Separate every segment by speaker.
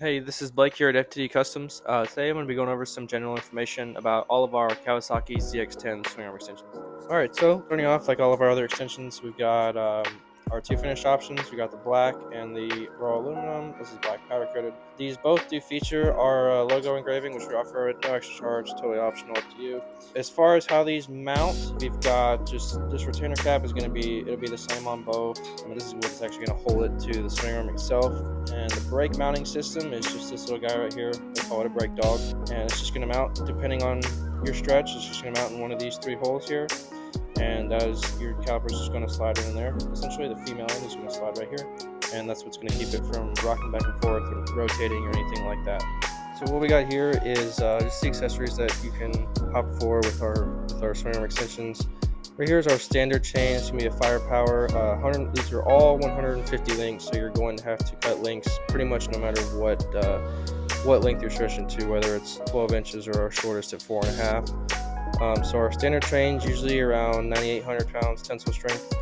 Speaker 1: Hey, this is Blake here at FTD Customs. Today I'm going to be going over some general information about all of our Kawasaki ZX-10 Swingarm Extensions. Alright, so starting off like all of our other extensions, we've got our two finished options. We got the black and the raw aluminum. This is black powder coated. These both do feature our logo engraving, which we offer at no extra charge, totally optional up to you. As far as how these mount, we've got just this retainer cap is going to be, it'll be the same on both. This is what's actually going to hold it to the swing arm itself. And the brake mounting system is just this little guy right here. They call it a brake dog. And it's just going to mount depending on your stretch. It's just going to mount in one of these three holes here. And that is, your caliper is just going to slide in there. Essentially, the female end is going to slide right here. And that's what's going to keep it from rocking back and forth or rotating or anything like that. So what we got here is just the accessories that you can opt for with our swingarm extensions. Right here is our standard chain. It's going to be a firepower. These are all 150 links, so you're going to have to cut links pretty much no matter what length you're stretching to, whether it's 12 inches or our shortest at 4.5. So our standard train's usually around 9,800 pounds tensile strength.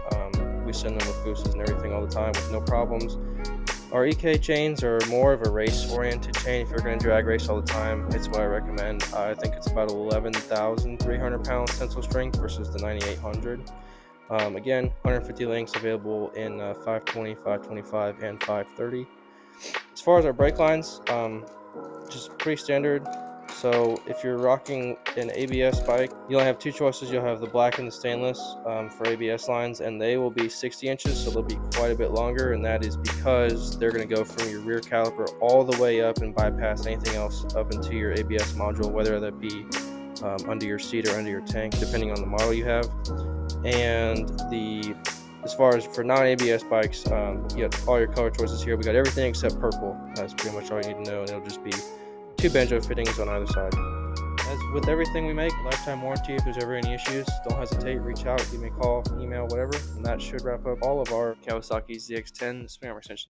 Speaker 1: We send them with boosters and everything all the time with no problems. Our EK chains are more of a race-oriented chain. If you're going to drag race all the time, it's what I recommend. I think it's about 11,300 pounds tensile strength versus the 9,800. Again, 150 links available in 520, 525, and 530. As far as our brake lines, just pretty standard. So if you're rocking an ABS bike, you'll have two choices. You'll have the black and the stainless for ABS lines, and they will be 60 inches, so they'll be quite a bit longer, and that is because they're going to go from your rear caliper all the way up and bypass anything else up into your ABS module, whether that be under your seat or under your tank, depending on the model you have. And as far as for non-ABS bikes, you have all your color choices here. We got everything except purple. That's pretty much all you need to know, and it'll just be two banjo fittings on either side. As with everything we make, lifetime warranty. If there's ever any issues, don't hesitate, reach out, give me a call, email, whatever, and that should wrap up all of our Kawasaki ZX-10 Swingarm Extensions.